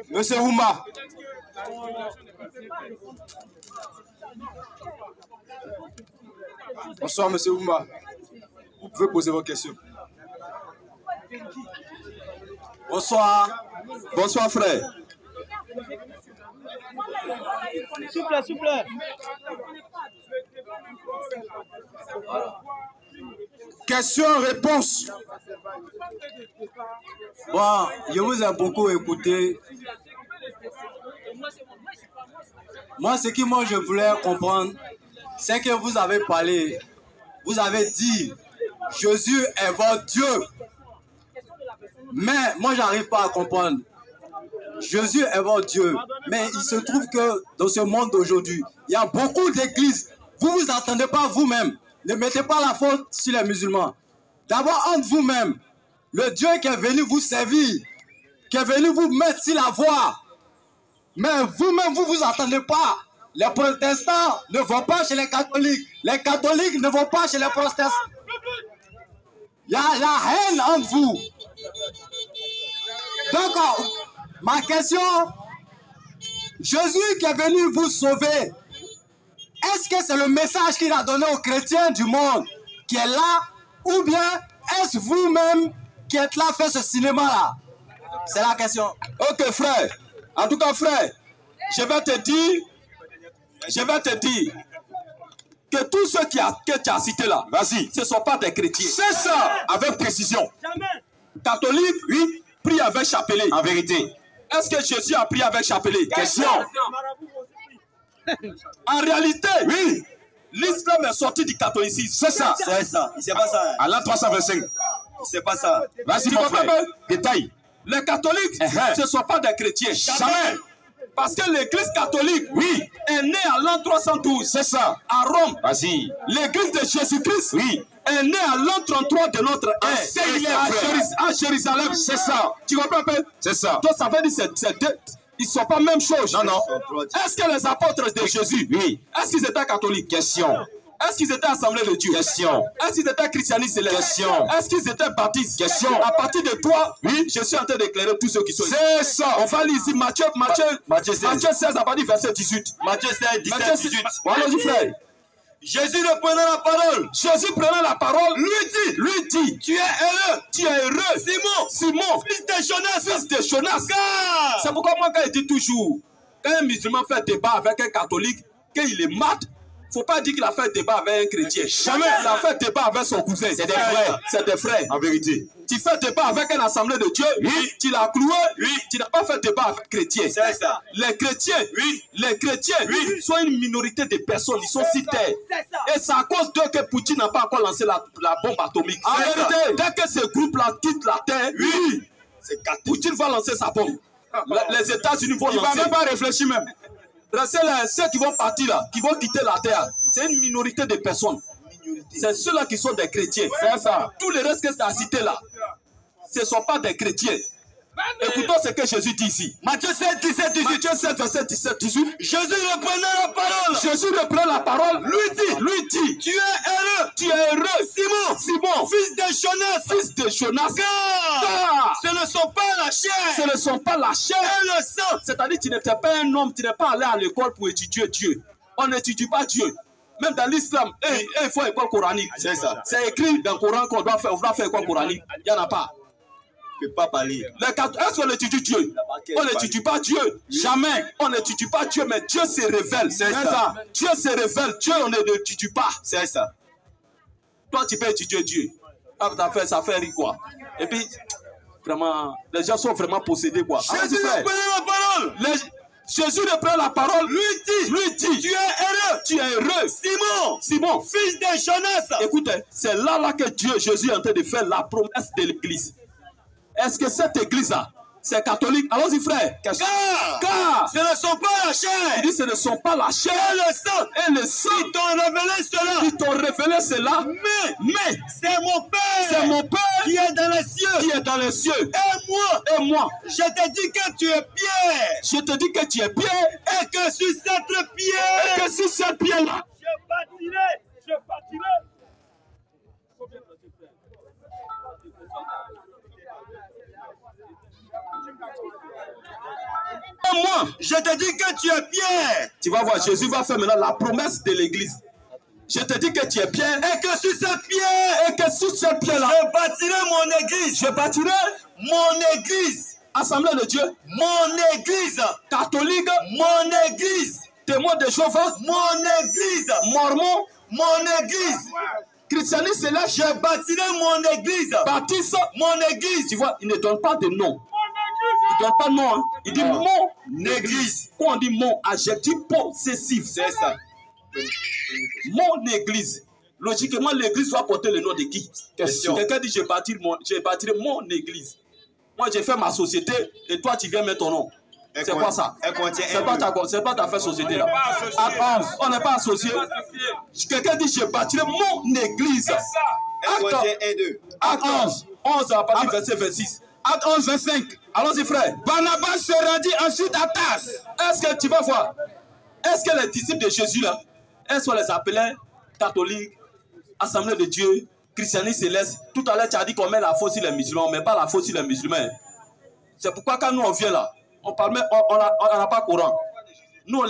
Monsieur Oumba. Bonsoir, Monsieur Oumba. Vous pouvez poser vos questions. Bonsoir. Bonsoir, frère. Souple, souple. Question-réponse. Bon, je vous ai beaucoup écouté. Moi, ce que je voulais comprendre, c'est que vous avez parlé, vous avez dit, Jésus est votre Dieu. Mais moi, j'arrive pas à comprendre. Jésus est votre Dieu. Mais il se trouve que dans ce monde d'aujourd'hui, il y a beaucoup d'églises. Vous vous entendez pas vous-même. Ne mettez pas la faute sur les musulmans. D'abord, entre vous-même, le Dieu qui est venu vous servir, qui est venu vous mettre sur la voie. Mais vous-même, vous vous entendez pas. Les protestants ne vont pas chez les catholiques. Les catholiques ne vont pas chez les protestants. Il y a la haine entre vous. Donc, ma question, Jésus qui est venu vous sauver, est-ce que c'est le message qu'il a donné aux chrétiens du monde qui est là, ou bien est-ce vous-même qui êtes là faire ce cinéma-là? C'est la question. Ok, frère. En tout cas, frère, je vais te dire que tous ceux que tu as cités là, vas-y, ce ne sont pas des chrétiens. C'est ça, avec précision. Catholique, oui, prie avec chapelet. En vérité. Est-ce que Jésus a prié avec chapelet? Question. En réalité, oui, l'islam est sorti du catholicisme. C'est ça. C'est ça. C'est pas ça. À l'an 325. C'est pas ça. Vas-y, mon frère. Détail. Les catholiques, ce ne sont pas des chrétiens. Jamais. Parce que l'église catholique, oui, est née à l'an 312. C'est ça. À Rome. Vas-y. L'église de Jésus-Christ, oui, est née à l'an 33 de notre ère. À Jérusalem. C'est ça. Tu comprends un peu? C'est ça. Donc ça veut dire que ils ne sont pas la même chose. Non, non. Est-ce que les apôtres de Jésus, oui, est-ce qu'ils étaient catholiques? Question. Est-ce qu'ils étaient assemblés de Dieu? Question. Est-ce qu'ils étaient christianistes? Question. Est-ce qu'ils étaient baptistes? Question. À partir de toi, oui, je suis en train d'éclairer tous ceux qui sont ici. C'est ça. On va lire ici Matthieu 16 à partir du verset 18. Matthieu 16, 17, 18. Voilà, frère. Jésus reprenant la parole. Jésus prenant la parole. Lui dit, tu es heureux. Tu es heureux. Simon, fils de Jonas. Fils de Jonas. C'est pourquoi moi, quand je dis toujours, quand un musulman fait débat avec un catholique, qu'il est mat, faut pas dire qu'il a fait débat avec un chrétien. Jamais. Il a fait débat avec son cousin. C'est des frères. C'est des frères. En vérité. Tu fais débat avec une assemblée de Dieu. Oui. Tu l'as cloué. Oui. Tu n'as pas fait débat avec un chrétien. C'est ça. Les chrétiens. Oui. Les chrétiens. Oui. Sont une minorité de personnes. Ils sont si terres. Et c'est à cause d'eux que Poutine n'a pas encore lancé la bombe atomique. En vérité. Dès que ce groupe-là quitte la terre, oui. Poutine va lancer sa bombe. Les États-Unis vont lancer. Il ne va même pas réfléchir même. Restez là, ceux qui vont partir là, qui vont quitter la terre, c'est une minorité de personnes. C'est ceux-là qui sont des chrétiens. C'est ça. Tous les restes que tu as cités là, ce ne sont pas des chrétiens. Écoutons ce que Jésus dit ici. Matthieu 7, 17, 18. Matthieu 7, verset 17, 18. Jésus reprenant la parole. Jésus reprend la parole. Lui dit, tu es heureux. Tu es heureux. Simon, fils de Jonas. Fils de Jonas. Car ce ne sont pas la chair. Ce ne sont pas la chair. Et le sang. C'est-à-dire que tu n'étais pas un homme, tu n'es pas allé à l'école pour étudier Dieu. On n'étudie pas Dieu. Même dans l'islam, il faut école coranique. C'est ça. C'est écrit dans le Coran qu'on doit faire école coranique. Il n'y en a pas. Je ne peux pas parler. Est-ce qu'on étudie Dieu? On n'étudie pas Dieu. Jamais. On n'étudie pas Dieu, mais Dieu se révèle. C'est ça. Dieu se révèle. Dieu, on n'étudie pas. C'est ça. Toi, tu peux étudier Dieu. Ça fait rire quoi. Et puis, vraiment, les gens sont vraiment possédés quoi. Jésus reprend la parole. Jésus reprend la parole. Lui dit, tu es heureux. Tu es heureux. Simon, fils de Jonas. Écoutez, c'est là que Jésus est en train de faire la promesse de l'église. Est-ce que cette église-là, c'est catholique? Allons-y, frère. Car ce ne sont pas la chair. Il dit ce ne sont pas la chair. Et le sang. Ils t'ont révélé cela. Mais c'est mon Père. C'est mon Père qui est dans les cieux. Et moi. Je te dis que tu es pierre. Je te dis que tu es pierre. Et que sur cette pierre. Et que sur cette pierre-là. Je bâtirai. moi, je te dis que tu es Pierre. Tu vas voir, Jésus va faire maintenant la promesse de l'église. Je te dis que tu es Pierre. Et que sur cette pierre, Et que sur cette pierre-là, je bâtirai mon église. je bâtirai Mon église. Assemblée de Dieu, Mon église. catholique, Mon église. témoin de Jéhovah, Mon église. mormon, Mon église. christianisme céleste, Je bâtirai mon église. baptiste. Mon église. Tu vois, il ne donne pas de nom. Il ne donne pas de nom. Hein. Il dit mon église. Quand on dit mon, adjectif possessif. C'est ça. Mon église. Logiquement, l'église doit porter le nom de qui? Question. Quelqu'un dit je bâtirai mon église. Moi, j'ai fait ma société et toi, tu viens mettre ton nom. C'est quoi ça? Elle contient C'est pas ta fait société là. On n'est pas associé. Quelqu'un dit je bâtirai mon église. Elle contient 1, 2. Acte 11 à partir du verset 26. Acte 11, 25. Allons-y, frère. Barnabas se rendit ensuite à Tarse. Est-ce que tu vas voir? Est-ce que les disciples de Jésus là, est-ce qu'on les appelait catholiques, Assemblée de Dieu, christianisme céleste? Tout à l'heure, tu as dit qu'on met la faute sur les musulmans, on ne met pas la faute sur les musulmans. C'est pourquoi quand nous on vient là, on n'a pas courant. Nous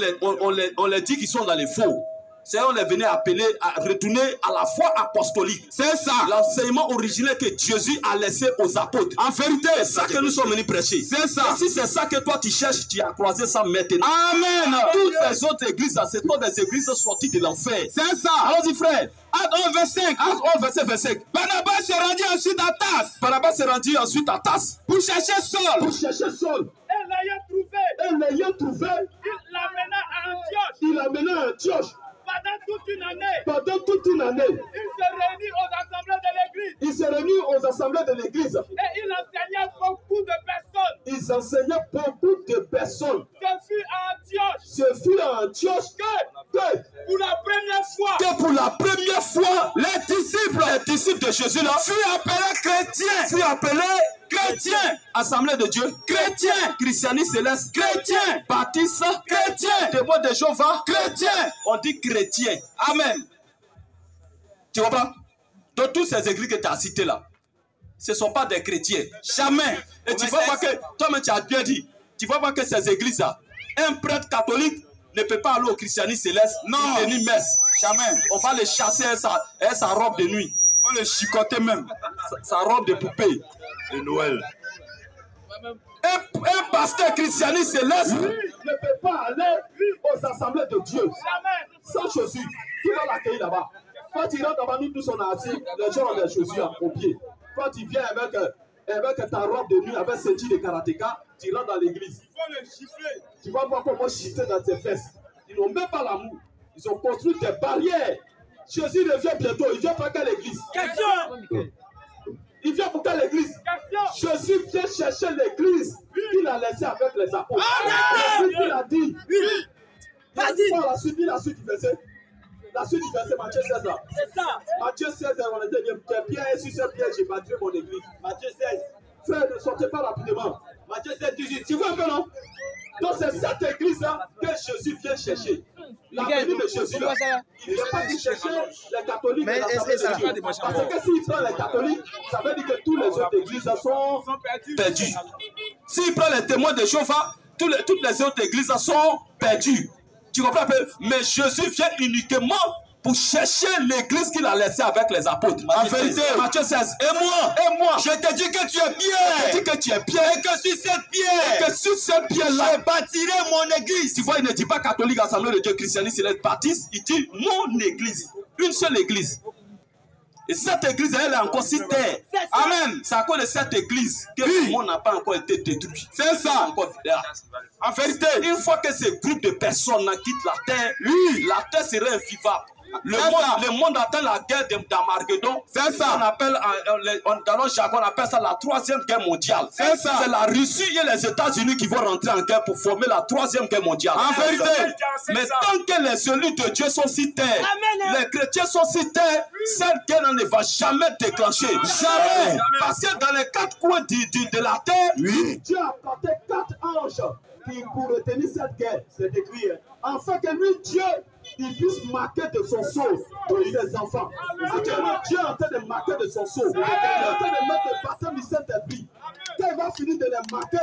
on les dit qu'ils sont dans les faux. C'est on les venait appeler à retourner à la foi apostolique. C'est ça. L'enseignement originel que Jésus a laissé aux apôtres. En vérité, c'est ça que nous sommes venus prêcher. C'est ça. Et si c'est ça que toi tu cherches, tu as croisé ça maintenant. Amen. Toutes les autres églises, ce sont des églises sorties de l'enfer. C'est ça. Allons-y, frère. Acte 11, 25. Acte 11, verset 25. Barnabas se rendit ensuite à Tarse. Barnabas se rendit ensuite à Tarse pour chercher Saul. Pour chercher Saul. Et l'ayant trouvé, il l'amena à Antioche. Pendant toute une année, il se réunit aux assemblées de l'église. Et il enseignait beaucoup de personnes. Ils enseignaient beaucoup de personnes. Ce fut à Antioche Que pour la première fois, Pour la première fois, les disciples de Jésus là furent appelés chrétiens. Assemblée de Dieu, chrétien. Christianisme céleste, chrétien. Baptiste, chrétien. Témoin de Jéhovah, chrétien. On dit chrétien. Amen. Tu comprends? Donc toutes ces églises que tu as citées là, ce ne sont pas des chrétiens. Jamais. Et tu vas voir que, toi-même tu as bien dit, tu vas voir que ces églises là, un prêtre catholique ne peut pas aller au christianisme céleste, non, ni messe. Jamais. On va le chasser avec sa robe de nuit. On va le chicoter même. Sa robe de poupée. De Noël. Un pasteur christianiste céleste ne peut pas aller aux assemblées de Dieu sans chaussures. Qui va l'accueillir là-bas? Quand tu rentres là-bas, nous tous on est assis, les gens ont des chaussures au pied. Quand tu viens avec ta robe de nuit, avec ceinture de karatéka, tu rentres dans l'église. il faut le chiffrer. Tu vas voir comment chiffrer dans tes fesses. Ils n'ont même pas l'amour. Ils ont construit des barrières. Jésus revient bientôt. Il vient pour quelle église? Question. Il vient pour quelle église? Jésus vient chercher l'église qu'il a laissée avec les apôtres. Il a dit. Vas-y. La suite du verset. La suite du verset, Matthieu 16 là. C'est ça. Matthieu 16, on a dit, Pierre est sur ce piège, j'ai bâti mon église. Matthieu 16. Frère, ne sortez pas rapidement. Matthieu 16, 18. Tu vois un peu, non? Donc c'est cette église-là que Jésus vient chercher. La venue de Jésus là. Il ne vient pas chercher les catholiques. Mais parce que s'il prend les catholiques, ça veut dire que tous les autres églises sont perdues. S'il prend les témoins de Jéhovah, toutes les autres églises sont perdues. Tu comprends un peu? Mais Jésus vient uniquement pour chercher l'église qu'il a laissée avec les apôtres. En vérité, Matthieu 16. Et moi, je te dis que tu es Pierre. Je te dis que tu es Pierre. Et que sur cette pierre, je bâtirai mon église. Tu vois, il ne dit pas catholique, assemblée de Dieu, christianisme, il est baptiste. Il dit mon église. Une seule église. Et cette église, elle est encore si terre. Amen. C'est à cause de cette église que le monde n'a pas encore été détruit. C'est ça. En vérité, une fois que ce groupe de personnes quittent la terre, la terre serait invivable. Le monde attend la guerre d'Armageddon. C'est ça. On appelle, dans notre jargon, on appelle ça la troisième guerre mondiale. C'est ça. C'est la Russie et les États-Unis qui vont rentrer en guerre pour former la troisième guerre mondiale. En vérité. Mais tant que les élus de Dieu sont sur terre, les chrétiens sont sur terre, cette guerre ne va jamais déclencher. Jamais. Parce que dans les quatre coins de la terre, Dieu a planté 4 anges pour retenir cette guerre. C'est écrit. Afin que lui, Dieu, il puisse marquer de son sceau tous ses enfants. Actuellement, Dieu est en train de marquer de son sceau. Il est en train de mettre le baptême du Saint-Esprit. Quand il va finir de les marquer,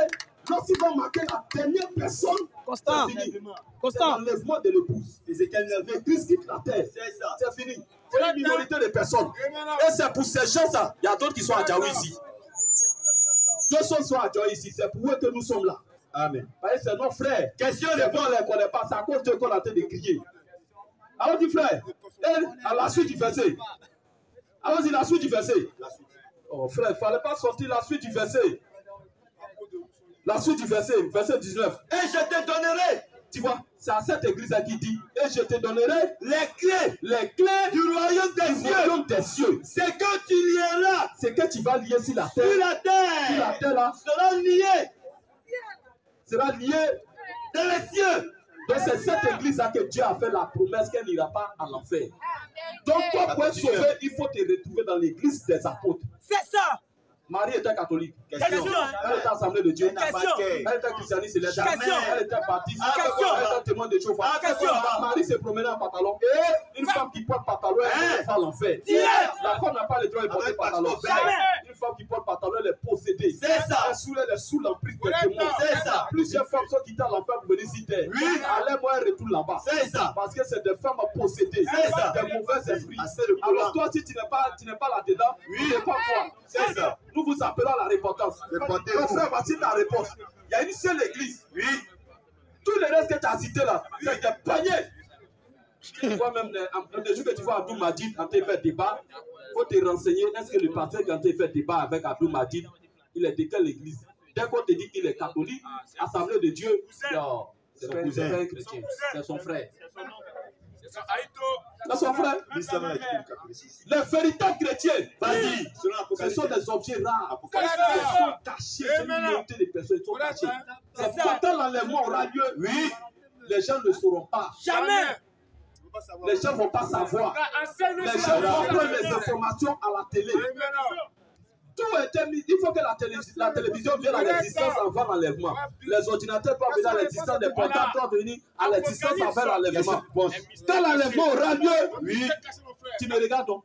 Lorsqu'il va marquer la dernière personne, Constant. c'est fini. Constant. C'est l'enlèvement de l'épouse. Ézéchiel 9, Christ quitte la terre. C'est fini. C'est une minorité de personnes. Et c'est pour ces gens-là. Il y a d'autres qui sont à Djaoui ici. Deux sont à Djaoui ici. C'est pour eux que nous sommes là. Amen. C'est nos frères. Question de bon, on ne les connaît pas. C'est à cause d'eux qu'on a en train de crier. Alors, dit frère, à la suite du verset. Allons-y, la suite du verset. Oh frère, il ne fallait pas sortir la suite du verset. La suite du verset, verset 19. Et je te donnerai, tu vois, c'est à cette église-là qui dit, et je te donnerai les clés du royaume des cieux. C'est que tu lieras, c'est que tu vas lier sur la terre. Sur la terre là, sera lié dans les cieux. Donc c'est cette église-là que Dieu a fait la promesse qu'elle n'ira pas à l'enfer. Donc pour être sauvé, il faut te retrouver dans l'église des apôtres. C'est ça. Marie était catholique. Question. Elle était assemblée de Dieu. Question. Elle était christianiste. Question. Elle était baptiste. Question. Elle était témoin de Jéhovah. Question. Marie se promenait en pantalon. Et une femme qui porte pantalon, elle va à l'enfer. La femme n'a pas le droit de porter pantalon. Une femme qui porte pantalon, elle est possédée. C'est ça. Elle est sous l'emprise des démons. C'est ça. Plusieurs femmes sont quittées à l'enfer pour venir ici terre. Allez-moi, elle retourne là-bas. C'est ça. Parce que c'est des femmes possédées. C'est ça. Des mauvais esprits. Alors toi, si tu n'es pas là-dedans, tu n'es pas quoi. C'est ça. Nous vous appelons à la repentance. Frère, voici ta réponse. Il y a une seule église. Oui. Tous les restes que tu as cités là, c'est des paniers. Tu vois même des jours que tu vois Abdou Madid quand il fait débat, il faut te renseigner. Est-ce que le pasteur quand il fait débat avec Abdou Madid, il est de quelle église? Dès qu'on te dit qu'il est catholique, Assemblée de Dieu, c'est son cousin, chrétien, c'est son frère. C'est son frère. Les véritables chrétiens, vas-y, ce sont des objets rares. Ils sont cachés. C'est une minorité de personnes qui sont cachées. C'est quand l'enlèvement aura lieu, oui, les gens ne sauront pas. Jamais. Les gens ne vont pas savoir. Les gens vont prendre les informations à la télé. Tout était mis. Il faut que la télévision vienne à l'existence avant l'enlèvement. Les ordinateurs doivent venir à l'existence, les portables doivent venir à l'existence avant l'enlèvement. Quand l'enlèvement aura lieu, oui, tu me regardes donc.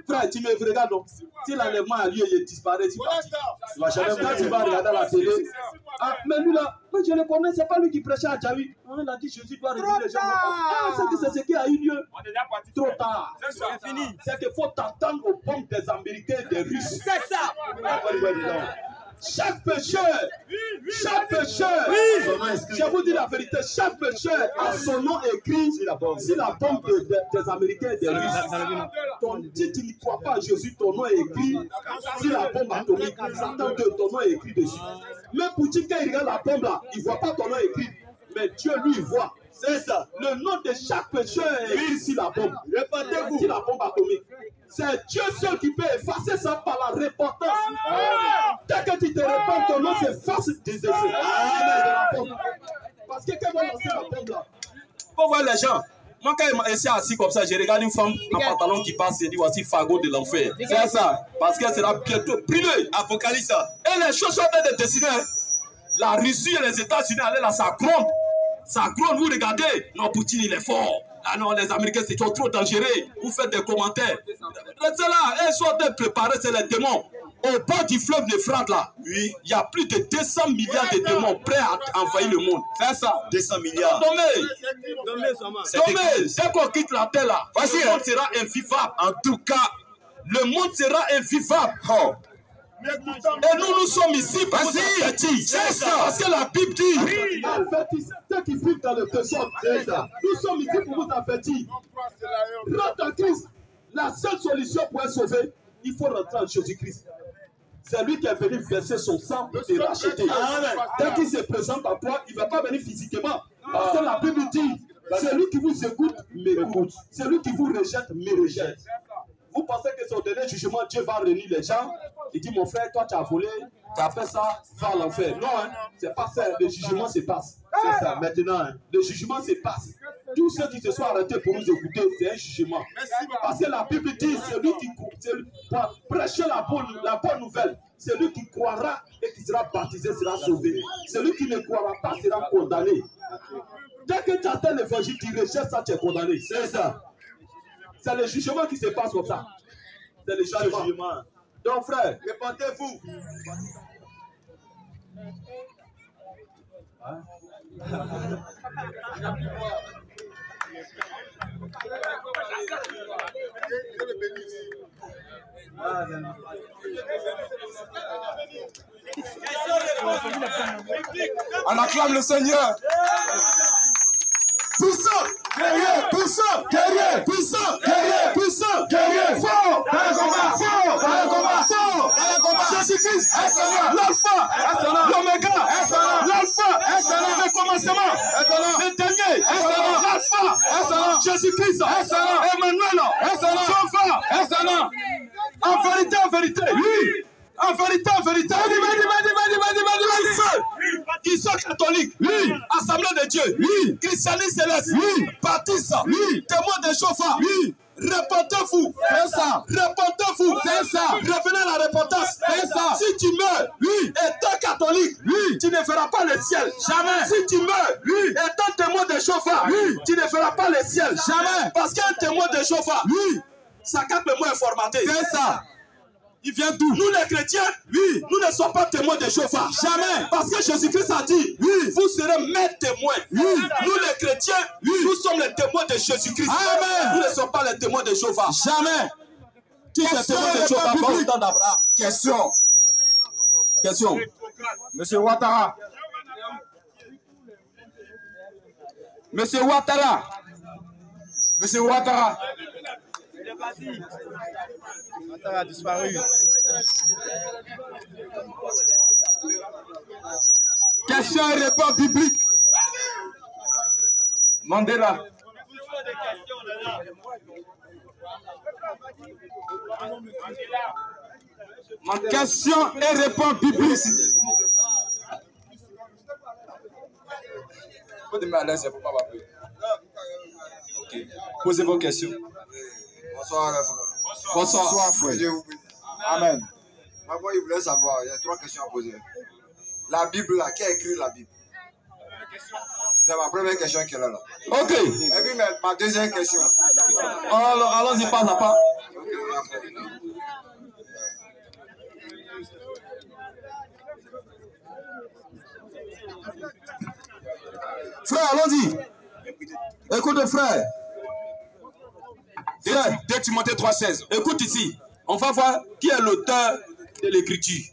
Frère, tu me regardes donc. Si l'enlèvement a lieu, il disparaît. Tu vas jamais. Quand tu vas regarder la télé. Ah, mais lui là, je le connais, c'est pas lui qui prêchait à Djaoui. On a dit Jésus doit réveiller les gens. Ah, c'est ce qui a eu lieu. Trop tard. C'est fini. C'est qu'il faut t'attendre aux bombes des Américains et des Russes. C'est ça. Chaque pécheur, je vous dis la vérité, chaque pécheur a son nom écrit sur la bombe des Américains et des Russes. Si tu ne crois pas à Jésus, ton nom est écrit sur la bombe atomique. Satan 2, ton nom est écrit dessus. Même Poutine, quand il regarde la bombe là, il ne voit pas ton nom écrit. Mais Dieu, lui, il voit. C'est ça. Le nom de chaque pécheur est écrit sur la bombe. Répétez-vous. Sur la bombe atomique. C'est Dieu seul qui peut effacer ça par la repentance. Dès que tu te repens, ton nom s'efface des essais. Parce que quand on lance la bombe là, pour voir les gens. Moi, quand je suis assis comme ça, je regarde une femme en pantalon qui passe et dit voici Fagot de l'enfer. C'est ça. Parce qu'elle sera bientôt brûlée. Apocalypse. Et les choses sont en train de dessiner. La Russie et les États-Unis allaient là, ça gronde. Ça gronde, vous regardez. Non, Poutine, il est fort. Ah non, les Américains, c'est trop dangereux. Vous faites des commentaires. Restez là, ils sont en train de préparer, c'est les démons. Au bord du fleuve d'Euphrate, là, oui, il y a plus de 200 milliards de démons prêts à envahir le monde. C'est ça. 200 milliards. Dès qu'on quitte la terre, là, le monde sera invivable. En tout cas, le monde sera invivable. Oh. Et nous sommes ici pour vous avertir. C'est ça. Parce que la Bible dit ceux qui vivent dans le pécheur. C'est ça. Nous sommes ici pour vous avertir. Rentre en Christ. La seule solution pour être sauvé, il faut rentrer en Jésus-Christ. C'est lui qui est venu verser son sang pour te racheter. Dès qu'il se présente à toi, il ne va pas venir physiquement. Parce que la Bible dit celui qui vous écoute, m'écoute. Celui qui vous rejette, me rejette. Vous pensez que c'est au dernier jugement, Dieu va réunir les gens. Il dit, mon frère, toi, tu as volé, tu as fait ça, va à l'enfer. Non, hein, c'est pas ça. Le jugement se passe. C'est ça, maintenant. Hein, le jugement se passe. Tous ceux qui se sont arrêtés pour nous écouter, c'est un jugement. Parce que la Bible dit, celui qui prêcher la bonne nouvelle, celui qui croira et qui sera baptisé sera sauvé. Celui qui ne croira pas sera condamné. Dès que tu attends l'évangile, tu rejettes ça, tu es condamné. C'est ça. C'est le jugement qui se passe comme ça. C'est le jugement. Donc frère, répentez-vous. On acclame le Seigneur. Puissant, guerrier, puissant, guerrier, puissant, guerrier, puissant, guerrier, fort, dans le combat, fort, dans le combat, fort, dans le combat. Jésus-Christ, l'alpha, l'oméga, l'alpha, le commencement, le dernier, l'alpha, Jésus-Christ, Emmanuel, Sauveur, en vérité, oui. En vérité, vas-y. Qui sont catholiques, oui. Assemblée de Dieu, oui. Christianisme céleste, oui. Baptiste, oui. Témoin de chauffard, oui. Répentez-vous, c'est ça. Répentez-vous, c'est ça. Revenez à la repentance, c'est ça. Si tu meurs, oui, étant catholique, oui, tu ne feras pas le ciel. Jamais. Si tu meurs, oui, étant témoin de chauffard, oui, tu ne feras pas le ciel. Jamais. Parce qu'un témoin de chauffard, oui, sa carte mémoire est formatée. C'est ça. Il vient d'où? Nous les chrétiens, oui, nous ne sommes pas témoins de chauffard. Jamais. Parce que Jésus-Christ a dit, oui, vous serez mes témoins. Oui. Nous les chrétiens, oui, nous sommes les témoins de Jésus-Christ. Amen. Nous ne sommes pas les témoins de chauffard. Jamais. Tu es témoin de chauffard, pas autant d'Abraham. Question. Monsieur Ouattara. Monsieur Ouattara. Ouattara a disparu. Question et réponse biblique. Mandela. Question et réponse biblique. Vous devez aller, c'est pour pas m'appeler. Ok. Posez vos questions. Bonsoir, frère. Bonsoir, frère. Dieu vous bénisse. Amen. Moi, je voulais savoir, il y a 3 questions à poser. La Bible, là, qui a écrit la Bible? C'est ma première question qui est là. Ok. Et puis, ma deuxième question. Allons-y pas à pas. Frère, allons-y. Écoute, frère. 2 Timothée 3,16. Écoute ici. On va voir qui est l'auteur de l'écriture.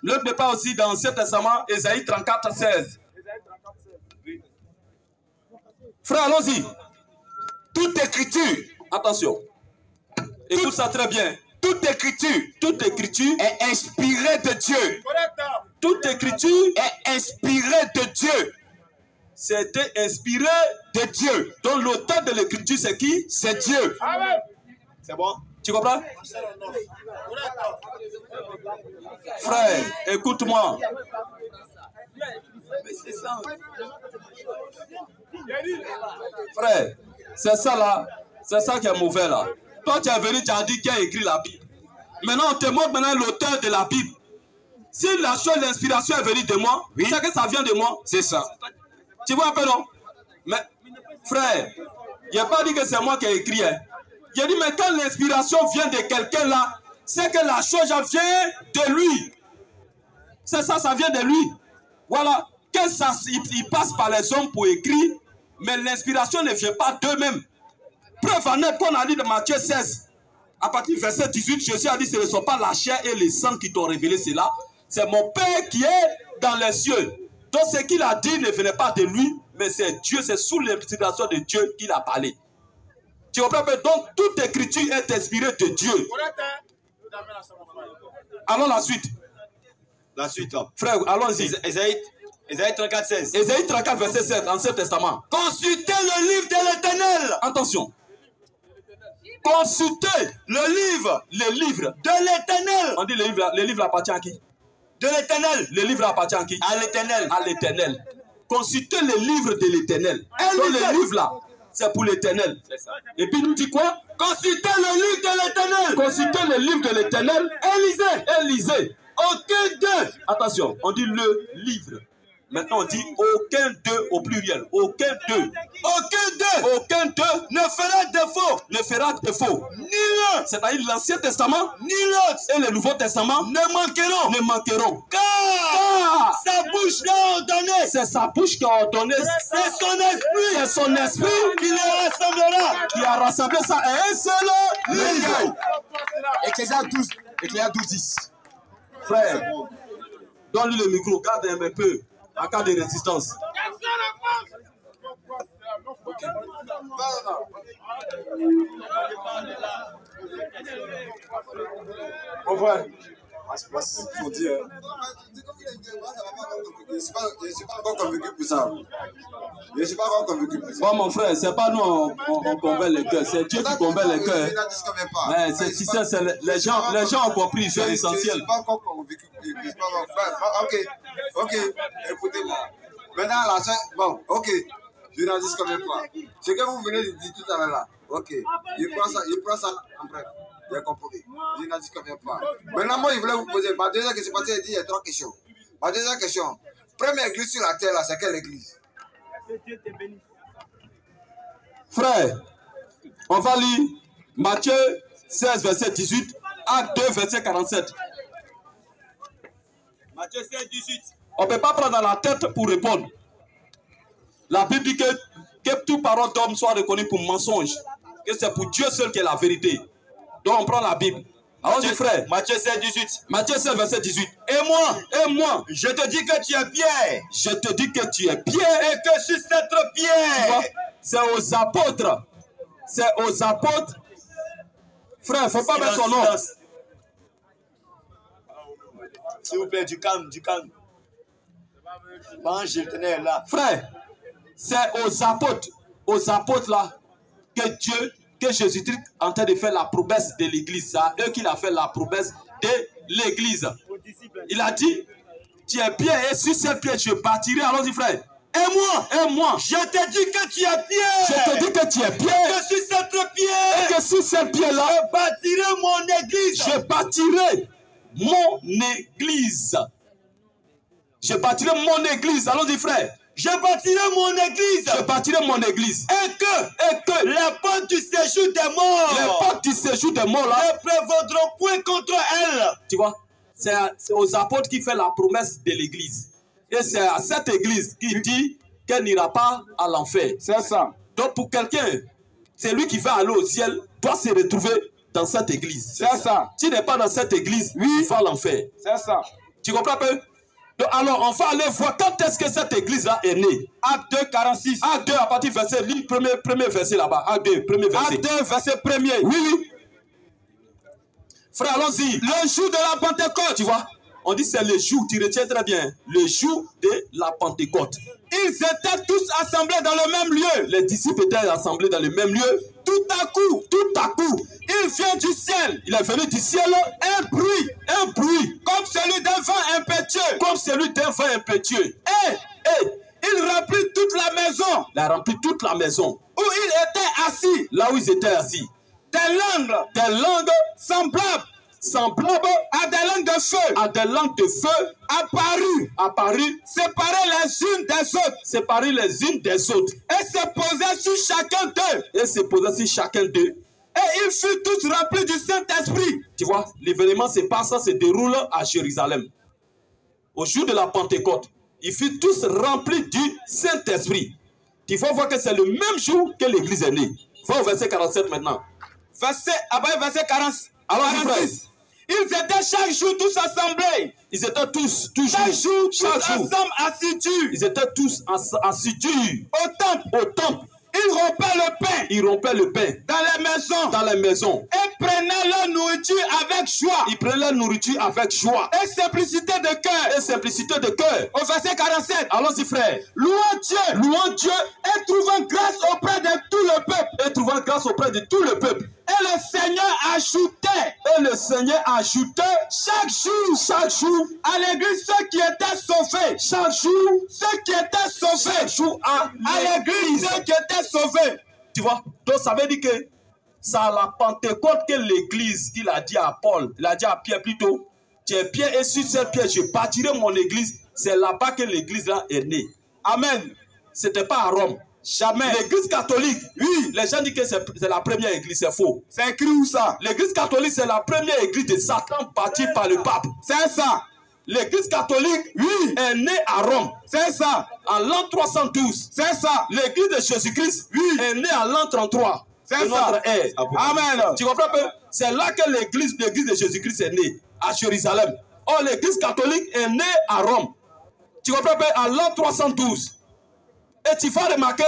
L'autre n'est pas aussi dans l'Ancien Testament, Ésaïe 34,16. Frère, allons-y. Toute écriture, attention. Écoute ça très bien. Toute écriture est inspirée de Dieu. Toute écriture est inspirée de Dieu. C'était inspiré de Dieu. Donc l'auteur de l'écriture, c'est qui? C'est Dieu. C'est bon? Tu comprends? Frère, écoute-moi. Frère, c'est ça là. C'est ça qui est mauvais là. Toi, tu es venu, tu as dit qui a écrit la Bible. Maintenant, on te montre maintenant l'auteur de la Bible. Si la chose, l'inspiration est venue de moi, oui, c'est que ça vient de moi. C'est ça. Tu vois un peu, non? Mais, frère, il n'a pas dit que c'est moi qui ai écrit. Hein. Il a dit, mais quand l'inspiration vient de quelqu'un là, c'est que la chose vient de lui. C'est ça, ça vient de lui. Voilà. Que ça, il passe par les hommes pour écrire, mais l'inspiration ne vient pas d'eux-mêmes. Preuve en est qu'on a dit de Matthieu 16. À partir du verset 18, Jésus a dit, ce ne sont pas la chair et le sang qui t'ont révélé cela. C'est mon Père qui est dans les cieux. Donc ce qu'il a dit ne venait pas de lui, mais c'est Dieu, c'est sous l'inspiration de Dieu qu'il a parlé. Tu comprends? Donc toute écriture est inspirée de Dieu. Allons la suite. La suite. Frère, allons-y. Ésaïe 34, 16. Ésaïe 34, verset 7, Ancien Testament. Consultez le livre de l'Éternel. Attention. Consultez le livre de l'Éternel. On dit le livre appartient à qui? De l'Éternel. Le livre appartient à qui? À l'Éternel. À l'Éternel. Consultez le livre de l'Éternel. Donc le livre là, c'est pour l'Éternel. Et puis il nous dit quoi? Consultez le livre de l'Éternel. Consultez le livre de l'Éternel. Et lisez. Aucun d'eux. Attention, on dit le livre. Maintenant, on dit aucun d'eux au pluriel. Aucun d'eux. Aucun d'eux ne fera défaut. Ne fera défaut. Ni l'un. C'est-à-dire l'Ancien Testament. Ni l'autre. Et le Nouveau Testament. Ne manqueront. Ne manqueront. Car sa bouche l'a ordonné. C'est sa bouche qui a ordonné. C'est son esprit. C'est son esprit qui les rassemblera. Qui a rassemblé ça à un seul lieu. Ecclésias 12:10. Frère, donne-lui le micro. Garde un peu. En cas de résistance. Okay. Mon frère, Faut dire. Je ne suis pas encore convaincu pour ça. Je ne suis pas encore convaincu pour ça. Bon, mon frère, c'est pas nous on convainc les cœurs, c'est Dieu qui convainc les cœurs. Ouais, tu sais, les gens ont compris, c'est l'essentiel. Je ne suis pas encore convaincu. Ok, écoutez-moi. Maintenant, la seule. Bon, ok. Je n'en dis quand même pas. Ce que vous venez de dire tout à l'heure là. Ok. Il prend ça en bref. J'ai compris. Je n'en dis quand même pas. Maintenant, moi, je voulais vous poser. Ma deuxième question, parce qu'il dit il y a 3 questions. Ma deuxième question. Première église sur la terre là, c'est quelle église? Frère, on va lire Matthieu 16, verset 18, Acte 2, verset 47. Matthieu 16, 18. On ne peut pas prendre la tête pour répondre. La Bible dit que toute parole d'homme soit reconnue pour mensonge. Que c'est pour Dieu seul qui est la vérité. Donc on prend la Bible. Alors dis frère, Matthieu 16, 18. Matthieu 16, verset 18. Et moi, je te dis que tu es Pierre. Je te dis que tu es Pierre. Et que sur cette pierre, c'est aux apôtres. C'est aux apôtres. Frère, il ne faut pas mettre son nom. s'il vous plaît, du calme. Je tenais là. Frère, c'est aux apôtres là, que Jésus-Christ est en train de faire la promesse de l'église. C'est eux qu'il a fait la promesse de l'église. Il a dit, tu es Pierre et sur cette pierre je bâtirai. Allons-y frère. Et moi, je te dis que tu es Pierre. Je te dis que tu es Pierre. Que sur cette pierre. Et que sur cette pierre-là, je bâtirai mon église. Je bâtirai mon église. Je bâtirai mon église. Allons-y frère. Je bâtirai mon église. Je bâtirai mon église. Et que les portes du séjour des morts. Les portes du séjour des morts là ne prévaudront point contre elle. Tu vois, c'est aux apôtres qui fait la promesse de l'église. Et c'est à cette église qui dit qu'elle n'ira pas à l'enfer. C'est ça. Donc pour quelqu'un, c'est lui qui va aller au ciel, doit se retrouver dans cette église. C'est ça. Tu n'es pas dans cette église, il va à l'enfer. C'est ça. Tu comprends un peu? Donc, alors on va aller voir quand est-ce que cette église-là est née. Acte 2, 46. Acte 2 à partir du verset, lis premier verset là-bas. Acte 2, premier verset. Acte 2, verset premier. Oui. Frère, allons-y. Le jour de la Pentecôte, tu vois. On dit c'est le jour, tu retiens très bien, le jour de la Pentecôte. Ils étaient tous assemblés dans le même lieu. Les disciples étaient assemblés dans le même lieu. Tout à coup, il vient du ciel. Il est venu du ciel, un bruit, comme celui d'un vent impétueux. Et il remplit toute la maison. Il a rempli toute la maison. Où il était assis. Là où ils étaient assis. Des langues semblables à des langues de feu, apparues, séparées les unes des autres, et se posaient sur chacun d'eux. Et ils furent tous remplis du Saint-Esprit. Tu vois, l'événement se déroule à Jérusalem. Au jour de la Pentecôte, ils furent tous remplis du Saint-Esprit. Il faut voir que c'est le même jour que l'église est née. Va au verset 47 maintenant. Verset 40. Alors, ils étaient chaque jour tous assemblés. Ils étaient tous ensemble assidus. Ils étaient tous assidus au temple. Ils rompaient le pain. Dans les maisons. Et prenaient leur nourriture avec joie. Et simplicité de cœur. Au verset 47. Allons-y frère. Louant Dieu. Et trouvant grâce auprès de tout le peuple. Et le Seigneur ajoutait chaque jour à l'église ceux qui étaient sauvés. Chaque jour à l'église ceux qui étaient sauvés. Tu vois, donc ça veut dire que c'est à la Pentecôte que l'église qu'il a dit à Paul, il a dit à Pierre plutôt, tu es Pierre et sur cette pierre je bâtirai mon église c'est là-bas que l'église là est née. Amen. C'était pas à Rome. Jamais. L'église catholique, oui, les gens disent que c'est la première église, c'est faux. C'est écrit où ça? L'église catholique, c'est la première église de Satan bâtie par le pape. C'est ça. L'église catholique, oui, est née à Rome. C'est ça. En l'an 312. C'est ça. L'église de Jésus-Christ, oui, est née en l'an 33. C'est ça. Amen. Tu comprends peu? C'est là que l'église de Jésus-Christ est née, à Jérusalem. Or, l'église catholique est née à Rome. Tu comprends peu? En l'an 312. Et tu vas remarquer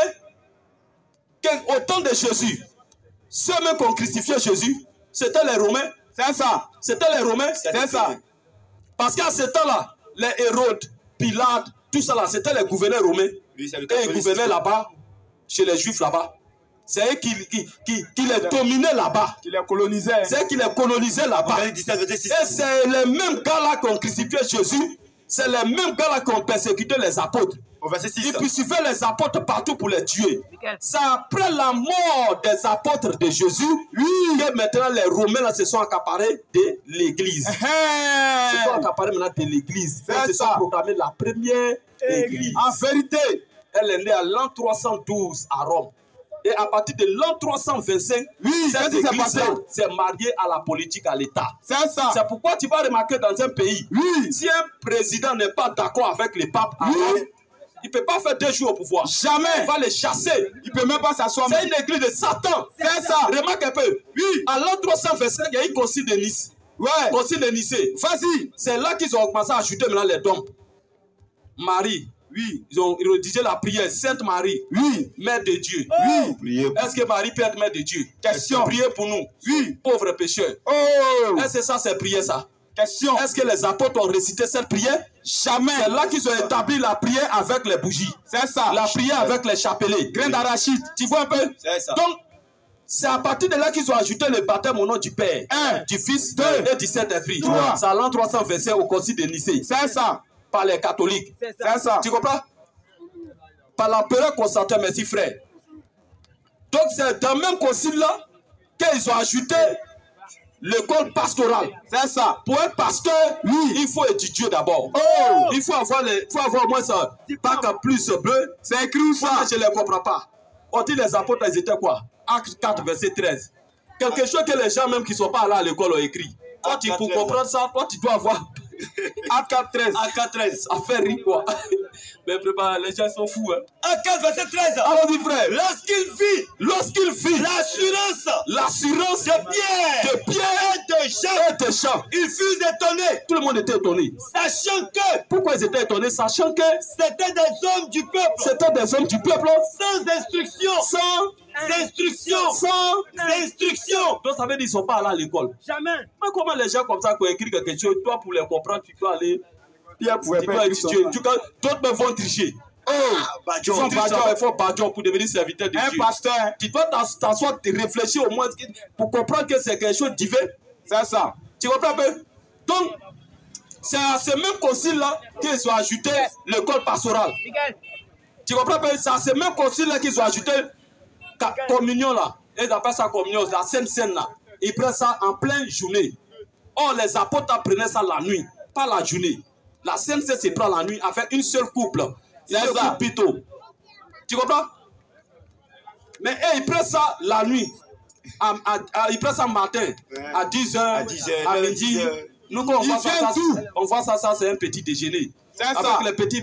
qu'au temps de Jésus, ceux-mêmes qui ont crucifié Jésus, c'était les Romains. C'est ça. C'était les Romains. C'est ça. Parce qu'à ce temps-là, les Hérodes, Pilate, tout ça là, c'était les gouverneurs romains. Oui, et ils gouvernaient là-bas, chez les Juifs là-bas. C'est eux qui les dominaient là-bas. Qui les colonisaient. C'est eux qui les colonisaient là-bas. Et c'est les mêmes gars-là qui ont crucifié Jésus. C'est les mêmes gars-là qui ont persécuté les apôtres. Ils poursuivaient les apôtres partout pour les tuer. C'est après la mort des apôtres de Jésus, que maintenant les Romains là, se sont accaparés de l'église. Ils se sont accaparés maintenant de l'église. Ils se sont proclamés la première église. En vérité, elle est née à l'an 312 à Rome. Et à partir de l'an 325, cette église s'est mariée à la politique, à l'État. C'est ça. C'est pourquoi tu vas remarquer dans un pays, si un président n'est pas d'accord avec le pape, il ne peut pas faire 2 jours au pouvoir. Jamais. Il va les chasser. Il ne peut même pas s'asseoir. C'est une église de Satan. C'est ça. Remarque un peu. À l'an 325, il y a eu le concile de Nice. Concile de Nicée. Vas-y. C'est là qu'ils ont commencé à ajouter maintenant les dons. Marie. Ils ont rédigé la prière. Sainte Marie. Mère de Dieu. Est-ce que Marie peut être mère de Dieu? Question. Priez pour nous. Pauvres pécheurs. Est-ce que ça, c'est prière, ça? Question. Est-ce que les apôtres ont récité cette prière? Jamais. C'est là qu'ils ont établi la prière avec les bougies. C'est ça. La prière avec les chapelets. Grains d'arachide. Tu vois un peu? C'est ça. Donc, c'est à partir de là qu'ils ont ajouté le baptême au nom du Père, du Fils et du Saint-Esprit. C'est à l'an 325 au concile de Nicée. C'est ça. Par les catholiques. C'est ça. Tu comprends? Par l'empereur Constantin, merci frère. Donc, c'est dans le même concile-là qu'ils ont ajouté l'école pastorale. C'est ça. Pour être pasteur, il faut étudier d'abord. Il faut avoir au moins ça. Pas qu'à plus bleu. C'est écrit ça. Moi, je ne les comprends pas. On dit les apôtres, ils étaient quoi? Acte 4, verset 13. Quelque chose que les gens même qui ne sont pas là à l'école ont écrit. Toi, pour comprendre ça, toi, tu dois avoir Acte 4, 13. Acte 4, 13. À faire rire, quoi. Mais vraiment, les gens sont fous. Hein. Acte 4, verset 13. Allons-y, frère. Lorsqu'il vit l'assurance de Pierre et de Jean, ils furent étonnés. Tout le monde était étonné. Sachant que. Pourquoi ils étaient étonnés? Sachant que. C'était des hommes du peuple. C'était des hommes du peuple. Sans instruction. Donc ça veut dire qu'ils ne sont pas allés à l'école. Jamais. Mais comment les gens comme ça qui ont écrit quelque chose, toi pour les comprendre, tu dois aller. Pierre pouvait pas étudier. D'autres me vont tricher. Ils vont badger pour devenir serviteur de Dieu. Un pasteur. Tu dois t'asseoir, réfléchir au moins pour comprendre que c'est quelque chose de divin. C'est ça. Tu comprends un peu? Donc, c'est à ce même concile-là qu'ils ont ajouté l'école pastorale. Tu comprends un peu? C'est à ce même concile-là qu'ils ont ajouté communion là. Ils appellent ça communion, la Sainte Seine là. Ils prennent ça en pleine journée. Or, les apôtres prenaient ça la nuit, pas la journée. La Sainte Seine se prend la nuit avec une seule couple. C'est ça. Plutôt. Tu comprends? Mais ils prennent ça la nuit. Ils prennent ça matin, à 10h, à midi. Nous, quand on voit ça, c'est un petit déjeuner. Avec les petits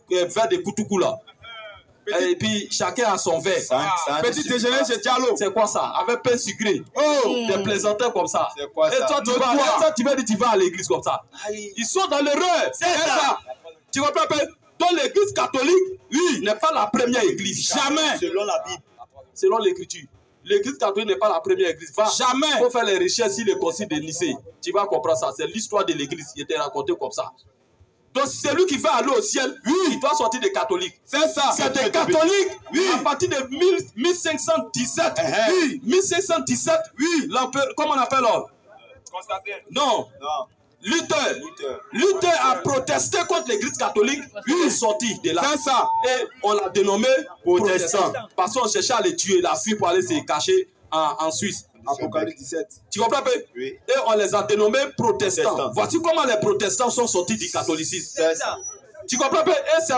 verres de koutoukou là. Et puis chacun a son verre. Petit déjeuner chez Diallo. C'est quoi ça? Avec pain sucré. Des plaisantins comme ça. C'est quoi ça? Et toi, tu vas dire tu vas à l'église comme ça. Ils sont dans l'erreur. C'est ça. Tu comprends pas? Donc l'église catholique, n'est pas la première église. Jamais. Selon la Bible. Selon l'écriture. L'église catholique n'est pas la première église. Jamais. Il faut faire les recherches sur le concile de Nicée. Tu vas comprendre ça. C'est l'histoire de l'église qui était racontée comme ça. Donc celui qui va aller au ciel, il doit sortir des catholiques. C'est ça. C'est des catholiques. À partir de 1517. 1517. Comment on appelle là? Constantin. Non. Luther a protesté contre l'église catholique. Il est sorti de là. C'est ça. Et on l'a dénommé protestant. Parce qu'on cherchait à les tuer. Il a fui pour aller se cacher en Suisse. Apocalypse 17. Tu comprends pas? Oui. Et on les a dénommés protestants. Voici comment les protestants sont sortis du catholicisme. C'est ça. Tu comprends pas? Et c'est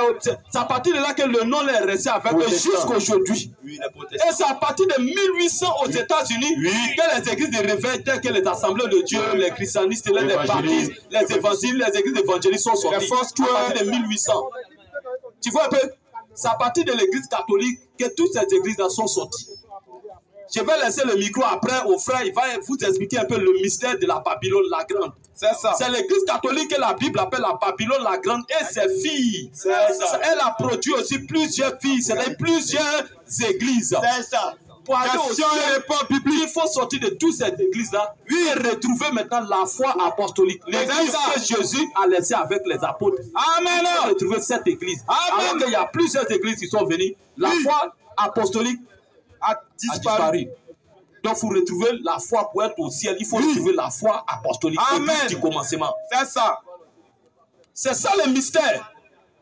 à partir de là que le nom est resté avec eux jusqu'aujourd'hui. Oui, les protestants. Et c'est à partir de 1800 aux États-Unis que les églises de réveil, telles que les assemblées de Dieu, les christianistes, les baptistes, les évangiles, les églises évangélistes sont sorties. À partir de 1800. Tu vois un peu? C'est à partir de l'église catholique que toutes ces églises-là sont sorties. Je vais laisser le micro après au frère, il va vous expliquer un peu le mystère de la Babylone la Grande. C'est ça. C'est l'église catholique que la Bible appelle la Babylone la Grande et ses filles. Elle a produit aussi plusieurs filles, c'est plusieurs églises. C'est ça. Pour aller au ciel, il faut sortir de toutes ces églises-là et retrouver maintenant la foi apostolique. L'église que Jésus a laissée avec les apôtres. Amen. Il faut retrouver cette église. Amen. Alors qu'il y a plusieurs églises qui sont venues, la foi apostolique a disparu. Donc, il faut retrouver la foi pour être au ciel. Il faut retrouver la foi apostolique du commencement. C'est ça. C'est ça le mystère.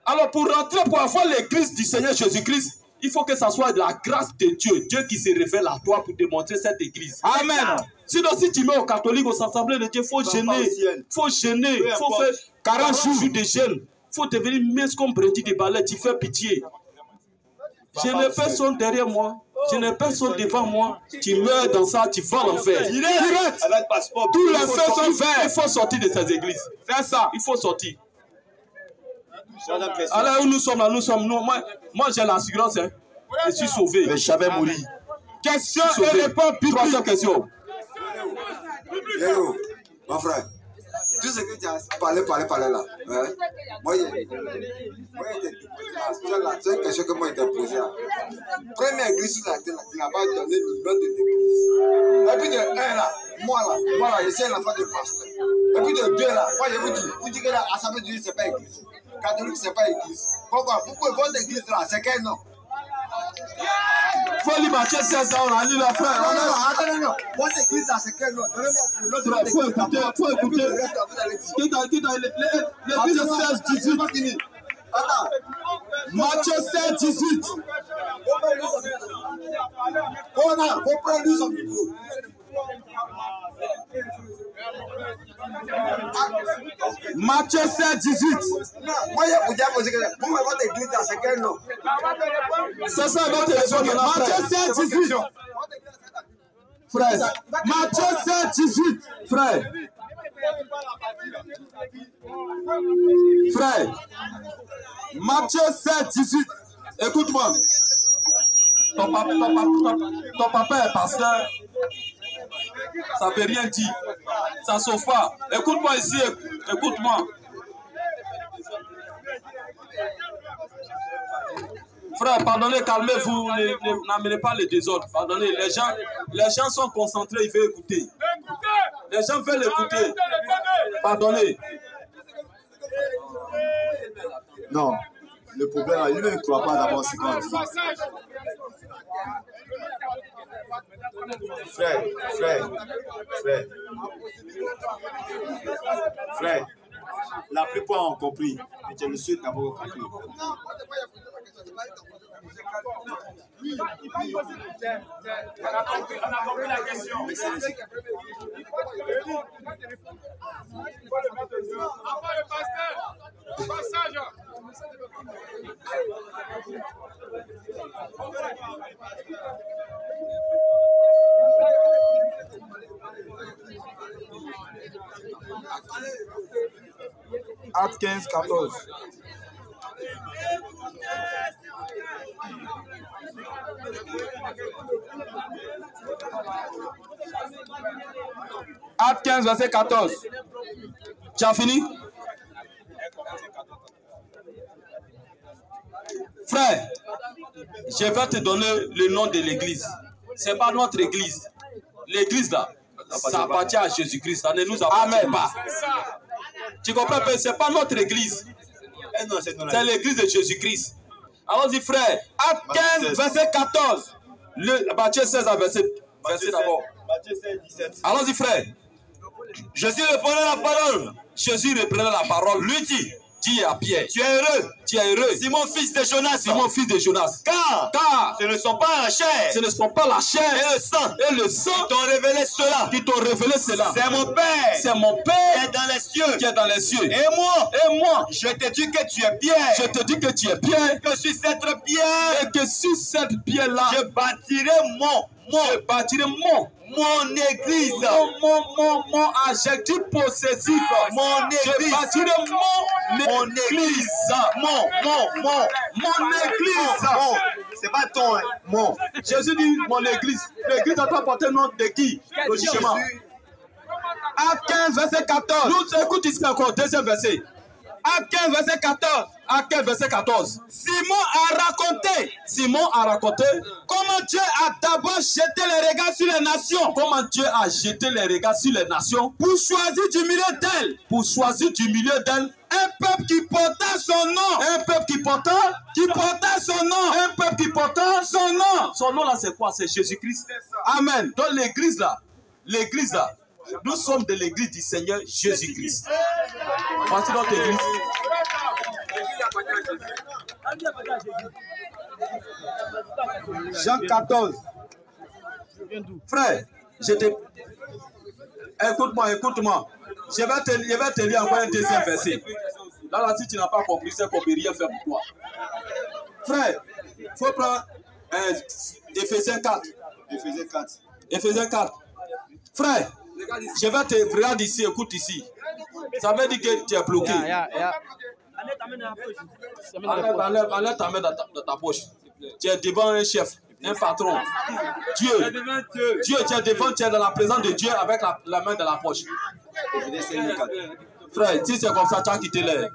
Alors, pour rentrer, pour avoir l'église du Seigneur Jésus-Christ, il faut que ça soit de la grâce de Dieu. Dieu qui se révèle à toi pour te montrer cette église. Amen. Sinon, si tu mets aux catholiques, aux assemblées de Dieu, il faut gêner. Il faut gêner. Il faut faire 40 jours de jeûne. Il faut devenir mince comme brebis de balai. Tu fais pitié. Je n'ai personne derrière moi. Je n'ai personne devant moi. Tu meurs dans ça, tu vas l'enfer. Avec passeport. Tous les faits sont verts. Il faut sortir de ces églises. C'est ça. Il faut sortir. Alors où nous sommes là, moi j'ai l'assurance. Hein. Je suis sauvé. Mais jamais mourir. Question et réponse. Troisième question. Yo, mon frère. Tout ce que tu as parlé là. Hein? Moi, c'est une question que moi, j'ai posée. Première église sur la terre, tu n'as pas donné le nom de l'église. Et puis de 1 là, moi là, je suis un enfant de pasteur. Et puis de 2 là, moi je vous dis que l'Assemblée de Dieu, ce n'est pas église. Catholique, ce n'est pas église. Pourquoi? Pourquoi votre église là, c'est quel nom? Faut lui Matthieu 16 ans, on a lu la frère. Non. Votre église là, c'est quel nom? Donnez-moi le faut écouter. L'église 16, 18. Attends. Matthieu 16, 18. Faut prendre lui son micro. Matthieu 16, 18. Moi, je vous dis pour moi, votre église là, c'est quel nom? C'est ça votre élection de la Matthieu 16, 18. Frère. Matthieu 16, 18. Frère. Matthieu 16, 18. Écoute-moi. Ton papa est pasteur. Ça ne veut rien dire. Ça ne sauve pas. Écoute-moi ici. Écoute-moi. Frère, pardonnez, calmez-vous. N'amenez pas le désordre. Pardonnez. Les gens sont concentrés. Ils veulent écouter. Les gens veulent écouter. Pardonnez. Non. Le problème, lui ne croit pas d'abord ce qu'on dit. Frère, la plupart ont compris, mais je le suis d'abord compris. Acte 15, 14. Acte 15, verset 14. Tu as fini? Frère, je vais te donner le nom de l'église. Ce n'est pas notre église. L'église là, ça appartient à Jésus-Christ. Ça ne nous appartient pas. Tu comprends? Ce n'est pas notre église. C'est l'église de Jésus-Christ. Allons-y, frère. Acte 15, verset 14. Matthieu 16, verset d'abord. Matthieu 16, 17. Allons-y, frère. Jésus reprenait la parole. Lui dit, Dis à Pierre. Tu es heureux. Tu es heureux. Simon, fils de Jonas. Simon, fils de Jonas. Car ce ne sont pas la chair. Ce ne sont pas la chair Et le sang. Et le sang Qui t'ont révélé cela. Qui t'ont révélé cela. C'est mon Père. C'est mon Père Qui est dans les cieux. Qui est dans les cieux. Et moi, je te dis que tu es Pierre. Je te dis que tu es Pierre. Que sur cette pierre. Et que sur cette pierre-là, je bâtirai mon église. Mon adjectif possessif. Mon église. Je bâtirai mon église. Mon église. C'est pas ton, mon. Jésus dit mon église. L'église doit porter le nom de qui? Logiquement. Acte 15, verset 14. Nous écoutons ici encore, deuxième verset. Acte 15, verset 14. Acte 15, verset 14. Simon a raconté comment Dieu a d'abord jeté les regards sur les nations. Comment Dieu a jeté les regards sur les nations pour choisir du milieu d'elles. Pour choisir du milieu d'elles un peuple qui porta son nom. Un peuple qui porta son nom. Un peuple qui porta son nom. Son nom là c'est quoi? C'est Jésus-Christ. Amen. Dans l'église là, nous sommes de l'église du Seigneur Jésus-Christ. Voici notre église. Jean 14. Frère, écoute-moi. Je vais te lire encore un deuxième verset. Là, si tu n'as pas compris, c'est qu'on ne peut rien faire pour toi. Frère, il faut prendre Éphésiens 4. Éphésiens 4. Frère, je vais te regarder ici, écoute ici. Ça veut dire que tu es bloqué. Enlève ta main dans ta poche. Tu es devant un chef, un patron. Dieu, tu es devant, tu es dans la présence de Dieu avec la main dans la poche. Frère, si c'est comme ça, tu as quitté l'air.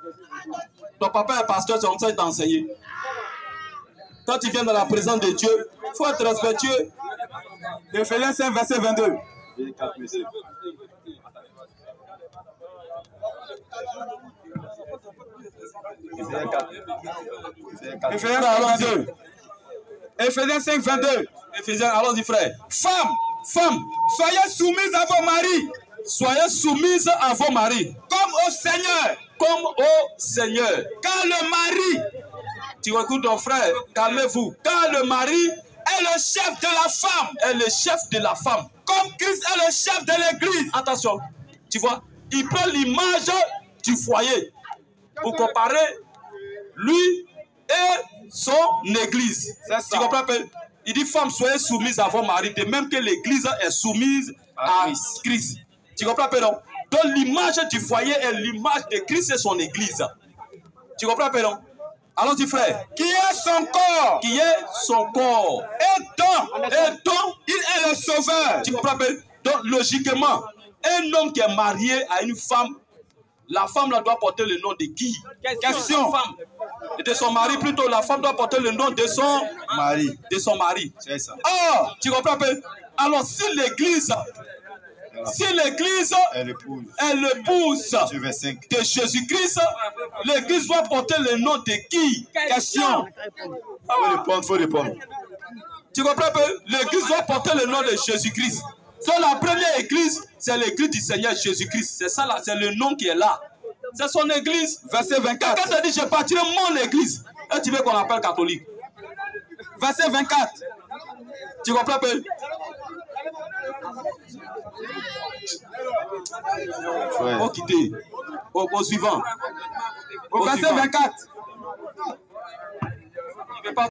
Ton papa est pasteur, c'est comme ça qu'il t'a enseigné. Quand tu viens dans la présence de Dieu, il faut être respectueux. Éphésiens 5, verset 22. Éphésiens 5, 22. Allons-y, frère. Femmes, soyez soumises à vos maris. Soyez soumises à vos maris. Comme au Seigneur. Car le mari. Tu écoutes ton frère, calmez-vous. Car le mari est le chef de la femme. Comme Christ est le chef de l'église. Attention, tu vois, il prend l'image du foyer pour comparer lui et son église. Tu comprends? Il dit, femmes, soyez soumises à vos maris, de même que l'église est soumise à Christ. Tu comprends? Donc l'image du foyer est l'image de Christ et son église. Tu comprends? Allons-y, frère. Qui est son corps. Et donc, il est le sauveur. Tu comprends? Donc, logiquement, un homme qui est marié à une femme, la femme là doit porter le nom de qui? Question. De son mari, plutôt, la femme doit porter le nom de son mari. C'est ça. Or, tu comprends? Alors, si l'église est l'épouse de Jésus-Christ, l'église doit porter le nom de qui? Question. Faut répondre. Tu comprends? L'église doit porter le nom de Jésus-Christ. Donc la première église, c'est l'église du Seigneur Jésus-Christ. C'est ça là, c'est le nom qui est là. C'est son église. Verset 24. Quand tu dis je partirai mon église, et tu veux qu'on appelle catholique. Verset 24. Tu comprends? Faut quitter. Au suivant. Au verset 24.